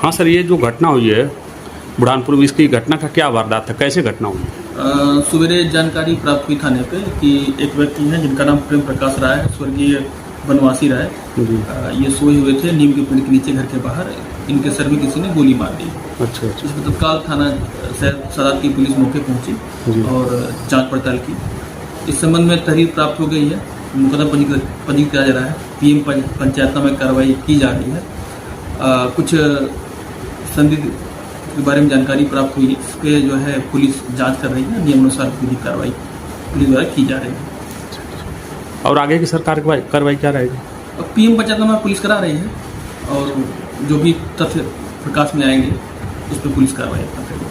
हाँ सर, ये जो घटना हुई है बुरहानपुर में, इसकी घटना का क्या वारदात है, कैसे घटना हुई? सवेरे जानकारी प्राप्त हुई थाने पे कि एक व्यक्ति है जिनका नाम प्रेम प्रकाश राय है, स्वर्गीय बनवासी राय। ये सोए हुए थे नीम के पेड़ के नीचे घर के बाहर। इनके सर में किसी ने गोली मार दी। अच्छा। इस पर तत्काल थाना सदात की पुलिस मौके पहुंची और जांच पड़ताल की। इस संबंध में तहरीर प्राप्त हो गई है, मुकदमा पंजीकृत किया जा रहा है, पीएम पंचायत में कार्रवाई की जा रही है। कुछ संदिग्ध के बारे में जानकारी प्राप्त हुई, इस पे जो है पुलिस जांच कर रही है, नियमानुसार विधिक कार्रवाई पुलिस द्वारा की जा रही है। और आगे की सरकार कार्रवाई क्या रहेगी? पीएम पंचायतनामा पुलिस करा रही है और जो भी तथ्य प्रकाश में आएंगे उस पर पुलिस कार्रवाई करेगी।